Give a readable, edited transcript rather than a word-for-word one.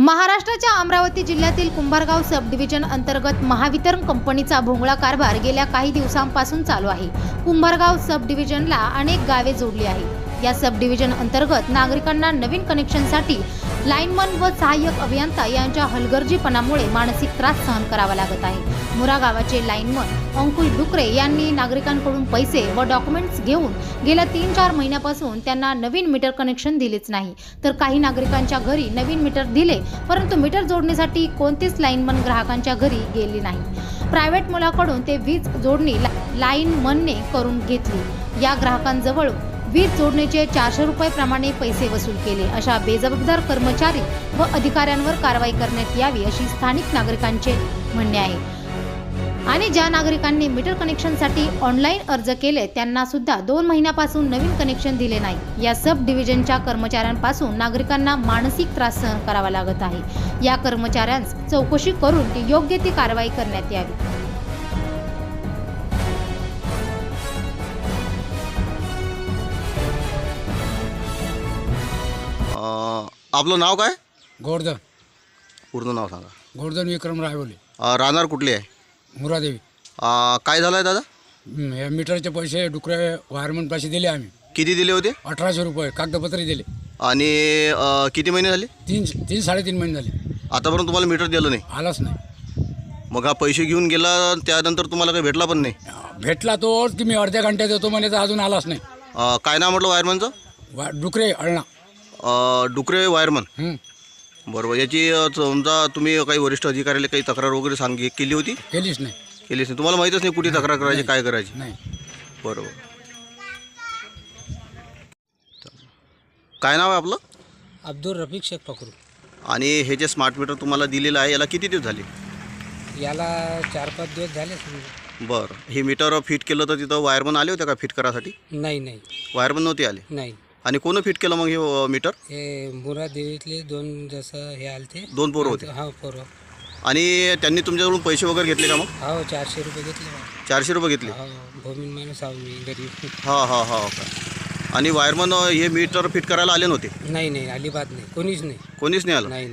महाराष्ट्राच्या अमरावती जिल्ह्यातील कुंभारगाव सब डिव्हिजन अंतर्गत महावितरण कंपनीचा भोंगळा कारभार गेल्या काही दिवसांपासून चालू आहे। कुंभारगाव सब डिव्हिजनला अनेक गावे जोडली आहेत। या सब डिव्हिजन अंतर्गत नागरिकांना नवीन कनेक्शनसाठी लाईनमन व सहाय्यक अभियंता यांच्या हलगर्जीपणामुळे मानसिक त्रास सहन करावा लागत आहे। मुरा गावाचे लाईनमन अंकुश डुकरे यांनी नागरिकांकडून पैसे व डॉक्युमेंट्स घेऊन गेल्या 3-4 महिन्यापासून त्यांना नवीन मीटर कनेक्शन दिलेच नाही, तर काही नागरिकांच्या घरी नवीन मीटर दिले, परंतु मीटर जोडणीसाठी कोणतीच लाईनमन ग्राहकांच्या घरी गेली नाही। प्रायव्हेट मुलाकडून ते वीज जोडणी लाईनमनने करून घेतली। या ग्राहकांजवळ वीज जोडणीचे 400 रुपये प्रमाणे पैसे वसूल केले। अशा बेजबाबदार कर्मचारी व अधिकाऱ्यांवर कारवाई करण्यात यावी अशी स्थानिक नागरिकांचे म्हणणे आहे। आणि ज्या नागरिकांनी मीटर कनेक्शनसाठी ऑनलाईन अर्ज केले त्यांना सुद्धा 2 महिन्यापासून नवीन कनेक्शन दिले नाही। या सब डिव्हिजनच्या कर्मचाऱ्यांपासून नागरिकांना मानसिक त्रास सहन करावा लागत आहे। या कर्मचाऱ्यांस चौकशी करून योग्य ती कारवाई करण्यात यावी। आपलं नाव काय? गोवर्धन पूर्ण नाव सांगा। गोवर्धन विक्रम रायवले, राहणार कुठली आहे? मुरादेवी। काय झालं आहे दादा? या मीटरचे पैसे डुकरे वायरमन पैसे दिले आम्ही। किती दिले होते? 1800 रुपये कागदपत्र दिले। आणि किती महिने झाले? 3-3.5 महिने झाले। आतापर्यंत तुम्हाला मीटर दिलं नाही? आलाच नाही। मग हा पैसे घेऊन गेला, त्यानंतर तुम्हाला काही भेटला पण नाही? भेटला तोच की मी अर्ध्या घंट्यात येतो म्हणे, तर अजून आलाच नाही। काय नाव म्हटलं वायरमनचं? डुकरे अळणा। डुकरे वायरमन, बरोबर। याची समजा तुम्ही काही वरिष्ठ अधिकाऱ्याला काही तक्रार वगैरे केली होती? केलीच नाही। केलीच नाही? तुम्हाला माहीतच नाही कुठे तक्रार करायची, काय करायची? नाही। बरोबर। काय नाव आहे आपलं? अब्दुल रफीक शेख फकरू। आणि हे जे स्मार्ट मीटर तुम्हाला दिलेलं आहे याला किती दिवस झाले? याला 4-5 दिवस झाले समजा। बरं, हे मीटर फिट केलं तर तिथं वायरमन आले होते का फिट करायसाठी? नाही वायरमन नव्हते आले? नाही। आणि कोण फिट केलं मग हे मीटर? हे मुरादेवीतले 2 जसं हे आले थे, 2 पोरं होते? हा पोरं। आणि त्यांनी तुमच्याकडून पैसे वगैरे घेतले का मग? हो 400 रुपये घेतले। 400 रुपये घेतले? हो, भूमीन माणूस आहो मी, गरीब। हा का? आणि वायरमन हे मीटर फिट करायला आले नव्हते? नाही, अलिबाग नाही, कोणीच नाही। कोणीच नाही आलं? नाही।